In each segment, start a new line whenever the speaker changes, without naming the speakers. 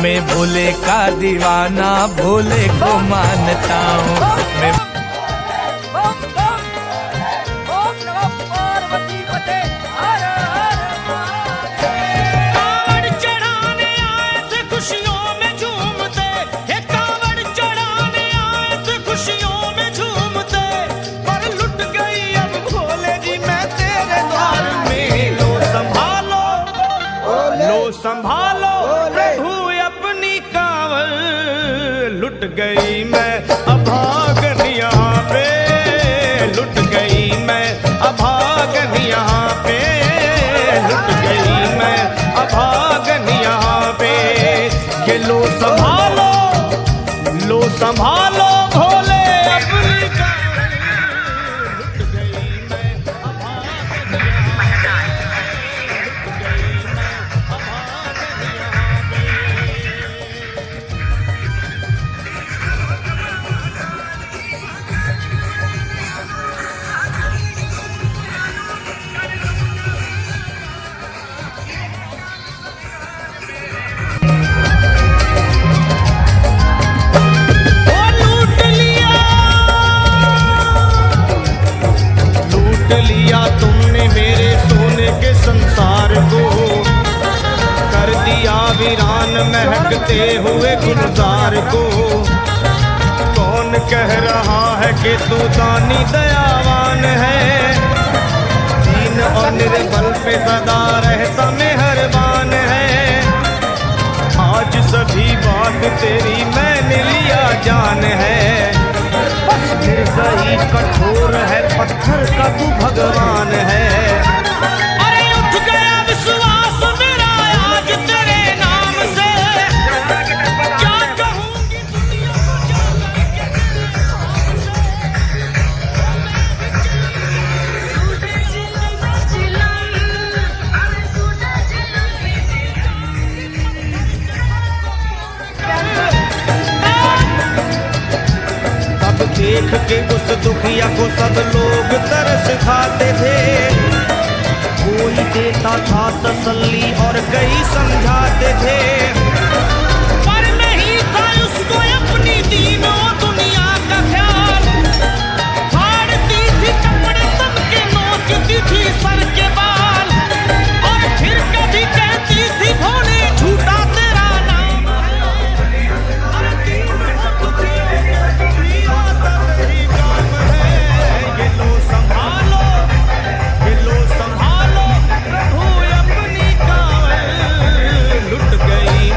मैं भोले का दीवाना, भोले को मानता हूँ मैं।
संभालो प्रभु अपनी कांवर, लुट गई मैं अभागन यहाँ पे, लुट गई मैं अभागन यहाँ पे, लुट गई मैं अभागन यहाँ पे। कि लो संभालो भोले अपनी कांवर, लुट गई मैं अभागन यहाँ लिया तुमने मेरे सोने के संसार को, कर दिया वीरान महकते हुए गुलजार को। कौन कह रहा है कि तू दानी दयावान है, दीन और निर्बल पे सदा रहता मेहरबान है। आज सभी बात तेरी मैंने लिया जान है, निर्दयी कठोर है पत्थर का तू भगवान है। अरे उठ गया विश्वास मेरा आज तेरे नाम से, क्या कहूँगी दुनिया को जान के तेरे नाम से। देख के उस दुखिया को सब लोग तरस खाते थे, कोई देता था तसल्ली और कई समझाते थे, पर नहीं था उसको अपनी दीनों दुनिया का ख्याल। फाड़ती थी कपड़े तन के, नोचती थी सर के बाल, और फिर कभी कहती थी भोले झूठा तेरा नाम है। अरे दीन हो दुखी संभालो प्रभु अपनी कांवर, लुट गई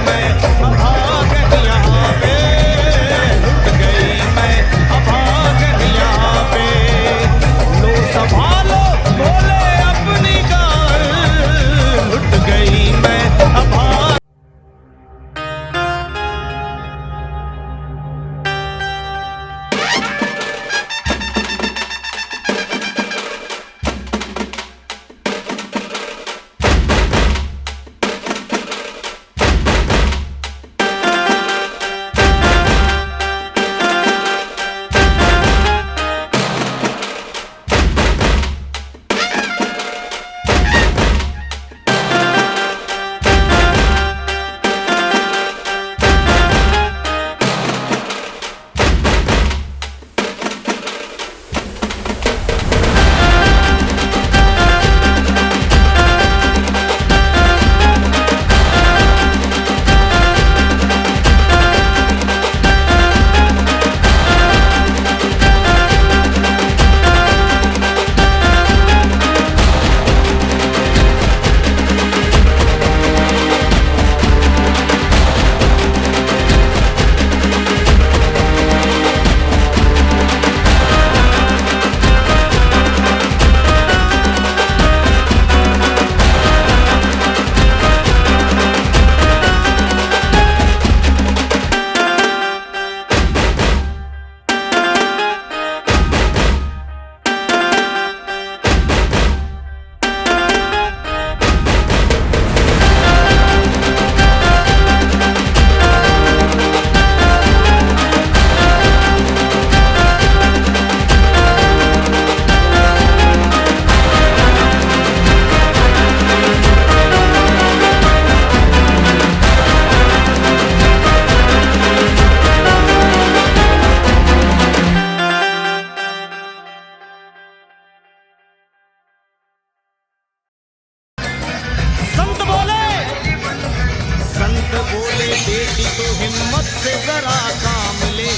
नाथ बोले बेटी तो हिम्मत से जरा काम ले,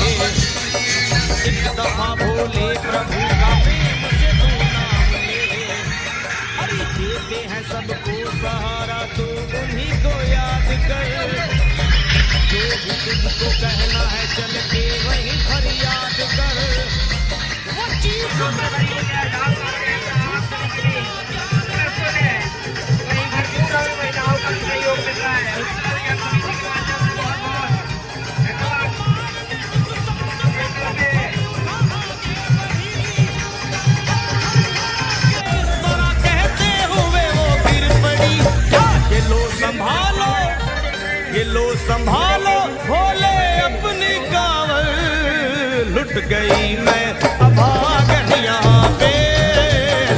एक दफा बोले प्रभु का प्रेम से तू नाम ले। अरे देते हैं सबको सहारा तो उन्हीं को याद कर, जो भी तुझको कहना है चल के वहीं फरियाद कर। वो चीज ये लो संभालो भोले अपनी कावल, लुट गई मैं अभागन यहाँ पे,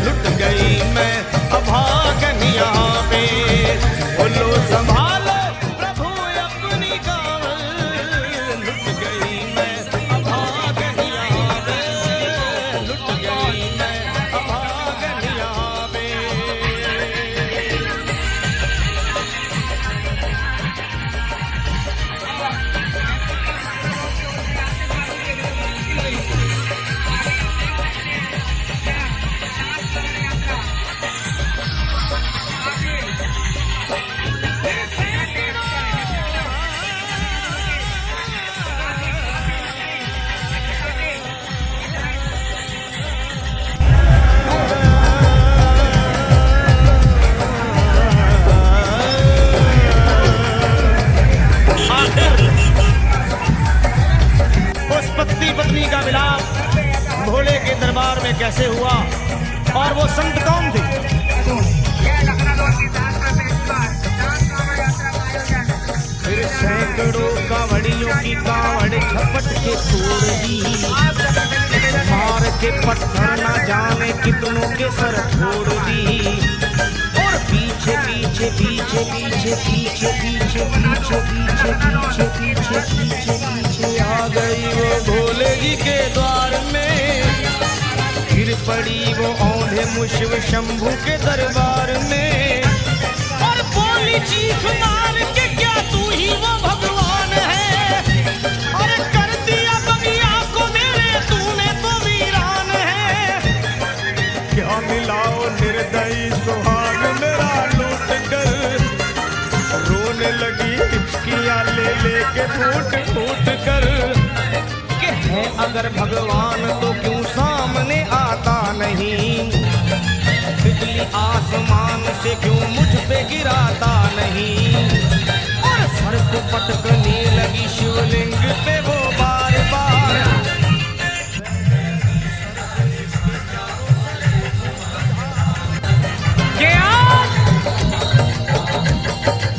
लुट गई मैं अभागन यहाँ पे। बोलो संभालो प्रभु अपनी कावल, लुट गई मैं अभागन यहाँ पे, लुट गई मैं अभागन यहाँ पे। पत्नी का मिलाप भोले के दरबार में कैसे हुआ और वो संत कौन थे? फिर सैकड़ों कावड़ियों की कावड़ झपट के तोड़ दी, मार के पत्थर ना जाने कितनों के सर फोड़ दी। और पीछे पीछे पीछे पीछे पीछे पीछे पीछे पीछे पीछे पीछे पीछे पीछे आ गई वो भोले जी के द्वार में, गिर पड़ी वो औंधे मुश्व शंभू के दरबार में। और बोली चीख मार के क्या तू ही वो भगवान है, अरे कर दिया बगिया को मेरे तूने तो वीरान है। क्या मिलाओ निर्दयी सुहाग मेरा लूट कर, रोने लगी हिचकियां ले लेके फूट फूट कर। कि है अगर भगवान तो क्यों सामने आता नहीं, बिजली आसमान से क्यों मुझ पे गिराता नहीं। और सर को पटकने लगी शिवलिंग पे वो बार बार।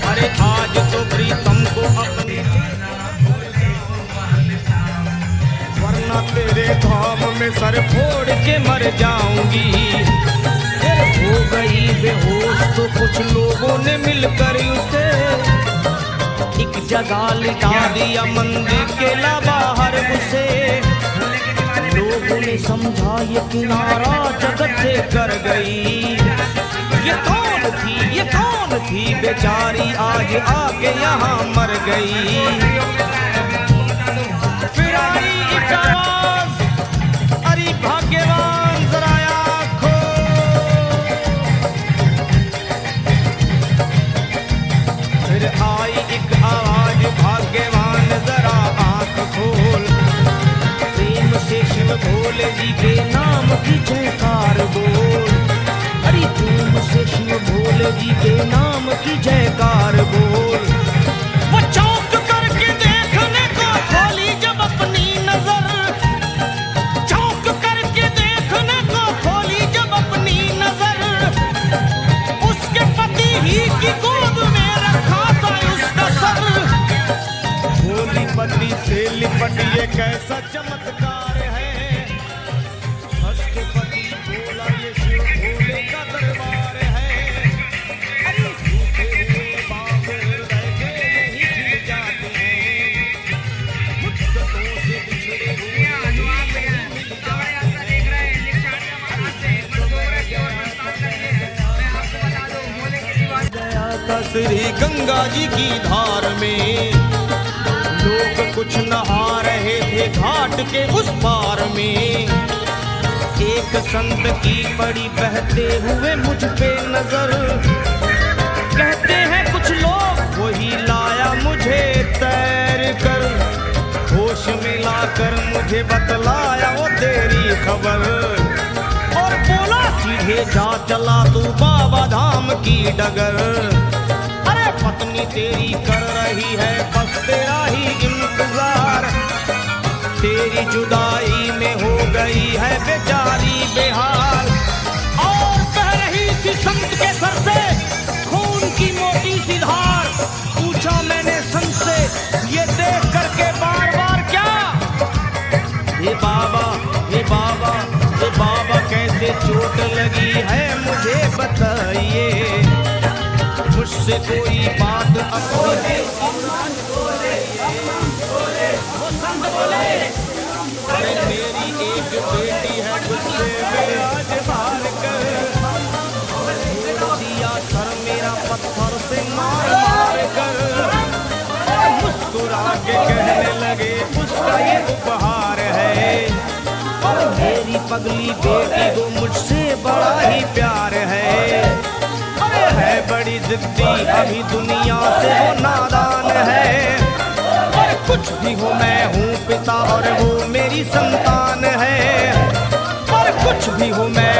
अरे आज तो प्रीतम को अपनी, वरना तेरे धाम में सर फोड़ के मर जाऊंगी। फिर हो गई बेहोश तो कुछ लोगों ने मिलकर उसे एक जगह लिटा दिया मंदिर के बाहर उसे। लोगों ने समझा ये किनारा जगत से कर गई, ये कौन थी बेचारी आज आके यहाँ मर गई। फिर आई एक आवाज, अरे भाग्यवान जरा आँखो। फिर आई एक आवाज, भाग्यवान जरा आँख खोल। प्रेम से शिव भोले जी के नाम की जयकार बोल। अरे प्रेम से शिव भोले जी के नाम की जयकार बोल। वो चौंक करके देखने को खोली जब अपनी नजर, चौंक करके देखने को खोली जब अपनी नजर। उसके पति ही की गोद में रखा था उसका सर। भोली पति से लिपट ये कैसा चमत्कार है, हंस के पति बोला ये शिव भोले का दरबार है। अरे सूखे हुए बाग हृदय के नहीं खिल जाते हैं, मुद्दतों से बिछड़े हुए मिल जाते हैं। श्री गंगा जी की धार में लोग कुछ नहा रहे थे घाट के उस पार में। एक संत की पड़ी बहते हुए मुझ पे नजर, कहते हैं कुछ लोग वही लाया मुझे तैर कर। होश में लाकर मुझे बतलाया वो तेरी खबर, और बोला सीधे जा चला तू बाबा धाम की डगर। अरे पत्नी तेरी कर रही है बस तेरा ही इंतजार, तेरी जुदाई में हो गई है बेचारी बेहाल। और कह रही थी संत के सर से खून की मोटी सी धार। पूछा मैंने संत से ये देख करके बार बार क्या, हे बाबा हे बाबा हे बाबा कैसे चोट लगी है मुझे बताइए। मुझसे कोई बात अपनी वो संत बोले, अरे मेरी एक बेटी है गुस्से में आज मार कर दिया सर मेरा पत्थर से मार मार कर। मुस्कुरा के कहने लगे उसका ये उपहार है, और मेरी पगली बेटी को मुझसे बड़ा ही प्यार है। अरे है बड़ी जिद्दी अभी दुनिया से वो नादान है, और कुछ भी हो मैं हूँ पिता और वो मेरी संतान है। और कुछ भी हो मैं